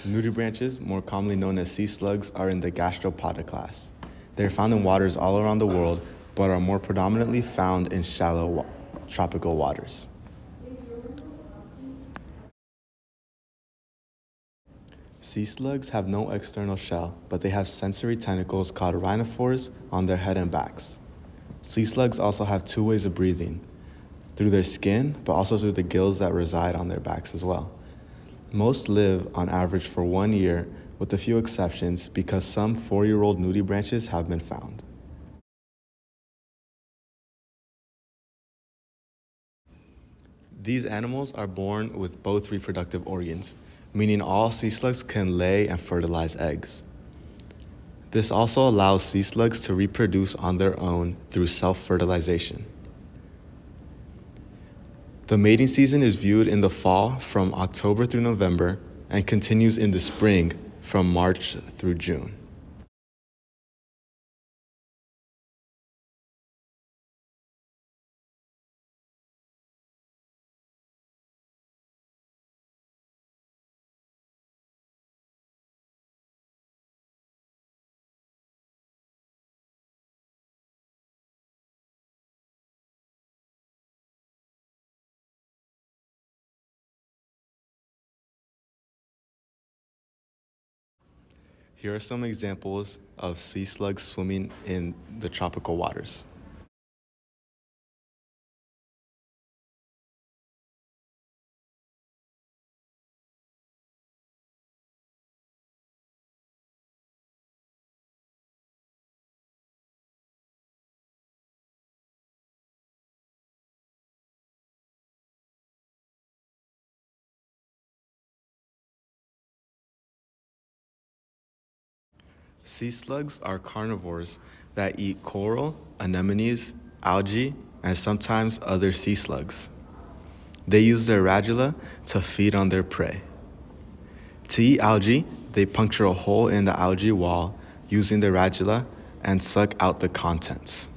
Nudibranches, more commonly known as sea slugs, are in the gastropoda class. They are found in waters all around the world, but are more predominantly found in shallow tropical waters. Sea slugs have no external shell, but they have sensory tentacles called rhinophores on their head and backs. Sea slugs also have two ways of breathing, through their skin, but also through the gills that reside on their backs as well. Most live on average for 1 year, with a few exceptions because some 4-year-old nudibranches have been found. These animals are born with both reproductive organs, meaning all sea slugs can lay and fertilize eggs. This also allows sea slugs to reproduce on their own through self-fertilization. The mating season is viewed in the fall from October through November and continues in the spring from March through June. Here are some examples of sea slugs swimming in the tropical waters. Sea slugs are carnivores that eat coral, anemones, algae, and sometimes other sea slugs. They use their radula to feed on their prey. To eat algae, they puncture a hole in the algae wall using their radula and suck out the contents.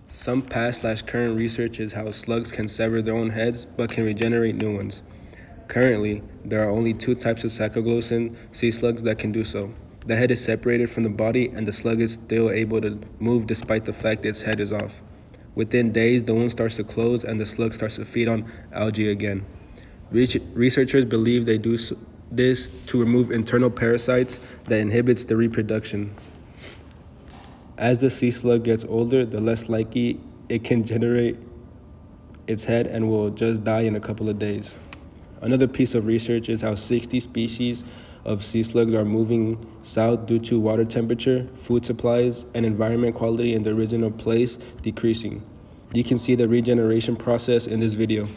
Some past/current research is how slugs can sever their own heads but can regenerate new ones. Currently, there are only two types of sacoglossine sea slugs that can do so. The head is separated from the body and the slug is still able to move despite the fact its head is off. Within days, the wound starts to close and the slug starts to feed on algae again. Researchers believe they do this to remove internal parasites that inhibits the reproduction. As the sea slug gets older, the less likely it can generate its head and will just die in a couple of days. Another piece of research is how 60 species of sea slugs are moving south due to water temperature, food supplies, and environment quality in the original place decreasing. You can see the regeneration process in this video.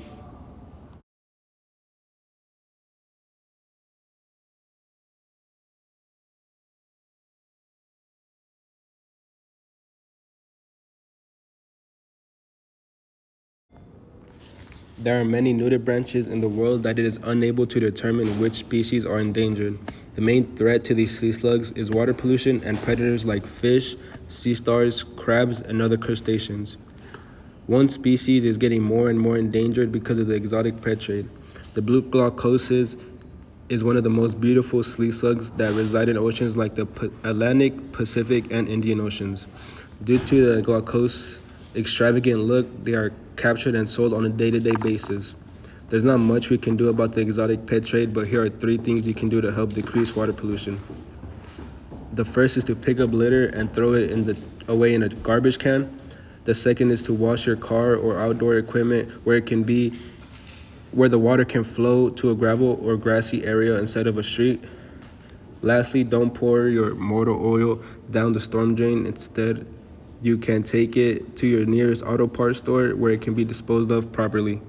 There are many nudibranches in the world that it is unable to determine which species are endangered. The main threat to these sea slugs is water pollution and predators like fish, sea stars, crabs, and other crustaceans. One species is getting more and more endangered because of the exotic pet trade. The blue glaucosis is one of the most beautiful sea slugs that reside in oceans like the Atlantic, Pacific, and Indian Oceans. Due to the glaucous extravagant look, they are captured and sold on a day-to-day basis. There's not much we can do about the exotic pet trade, but here are 3 things you can do to help decrease water pollution. The first is to pick up litter and throw it away in a garbage can. The second is to wash your car or outdoor equipment where it can be where the water can flow to a gravel or grassy area instead of a street. Lastly, don't pour your motor oil down the storm drain. Instead, you can take it to your nearest auto parts store where it can be disposed of properly.